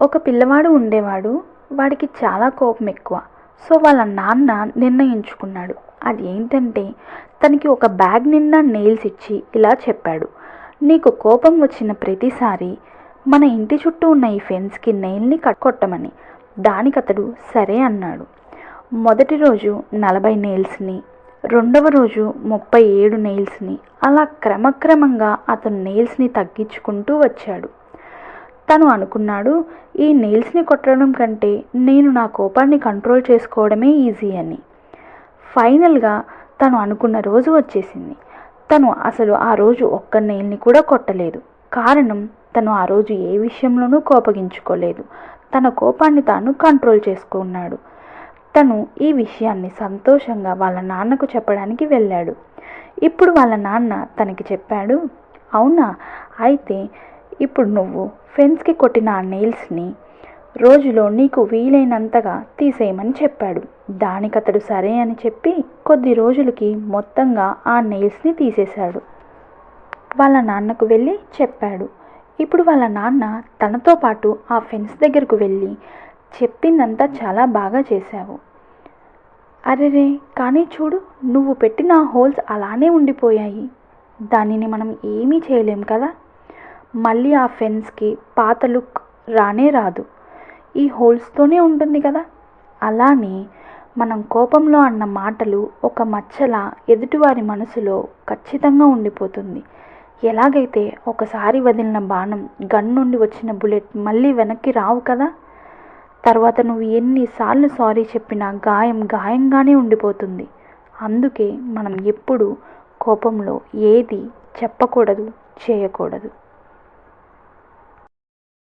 ఒక పిల్లవాడు ఉండేవాడు. వాడికి చాలా కోపం ఎక్కువ. సో వాళ్ళ నాన్న నిర్ణయించుకున్నాడు. అది ఏంటంటే తనకి ఒక బ్యాగ్ నిండా నెయిల్స్ ఇచ్చి ఇలా చెప్పాడు, నీకు కోపం వచ్చిన ప్రతిసారి మన ఇంటి చుట్టూ ఉన్న ఈ ఫెన్స్కి నెయిల్ని కొట్టమని. దానికతడు సరే అన్నాడు. మొదటి రోజు 40 నెయిల్స్ని, రెండవ రోజు 37 నెయిల్స్ని, అలా క్రమక్రమంగా అతను నెయిల్స్ని తగ్గించుకుంటూ వచ్చాడు. తను అనుకున్నాడు, ఈ నెయిల్స్ని కొట్టడం కంటే నేను నా కోపాన్ని కంట్రోల్ చేసుకోవడమే ఈజీ అని. ఫైనల్గా తను అనుకున్న రోజు వచ్చేసింది. తను అసలు ఆ రోజు ఒక్క నెయిల్ని కూడా కొట్టలేదు. కారణం, తను ఆ రోజు ఏ విషయంలోనూ కోపగించుకోలేదు. తన కోపాన్ని తాను కంట్రోల్ చేసుకున్నాడు. తను ఈ విషయాన్ని సంతోషంగా వాళ్ళ నాన్నకు చెప్పడానికి వెళ్ళాడు. ఇప్పుడు వాళ్ళ నాన్న తనకి చెప్పాడు, అవునా, అయితే ఇప్పుడు నువ్వు ఫెన్స్కి కొట్టిన ఆ నెయిల్స్ని రోజులో నీకు వీలైనంతగా తీసేయమని చెప్పాడు. దానికతడు సరే అని చెప్పి కొద్ది రోజులకి మొత్తంగా ఆ నెయిల్స్ని తీసేశాడు. వాళ్ళ నాన్నకు వెళ్ళి చెప్పాడు. ఇప్పుడు వాళ్ళ నాన్న తనతో పాటు ఆ ఫెన్స్ దగ్గరకు వెళ్ళి, చెప్పిందంతా చాలా బాగా చేశావు. అరెరే, కానీ చూడు, నువ్వు పెట్టిన హోల్స్ అలానే ఉండిపోయాయి. దానిని మనం ఏమీ చేయలేం కదా. మళ్ళీ ఆ ఫెన్స్కి పాత లుక్ రానే రాదు. ఈ హోల్స్తోనే ఉంటుంది కదా. అలానే మనం కోపంలో అన్న మాటలు ఒక మచ్చలా ఎదుటివారి మనసులో ఖచ్చితంగా ఉండిపోతుంది. ఎలాగైతే ఒకసారి వదిలిన బాణం, గన్ నుండి వచ్చిన బుల్లెట్ మళ్ళీ వెనక్కి రావు కదా. తర్వాత నువ్వు ఎన్నిసార్లు సారీ చెప్పినా గాయం గాయంగానే ఉండిపోతుంది. అందుకే మనం ఎప్పుడూ కోపంలో ఏది చెప్పకూడదు, చేయకూడదు.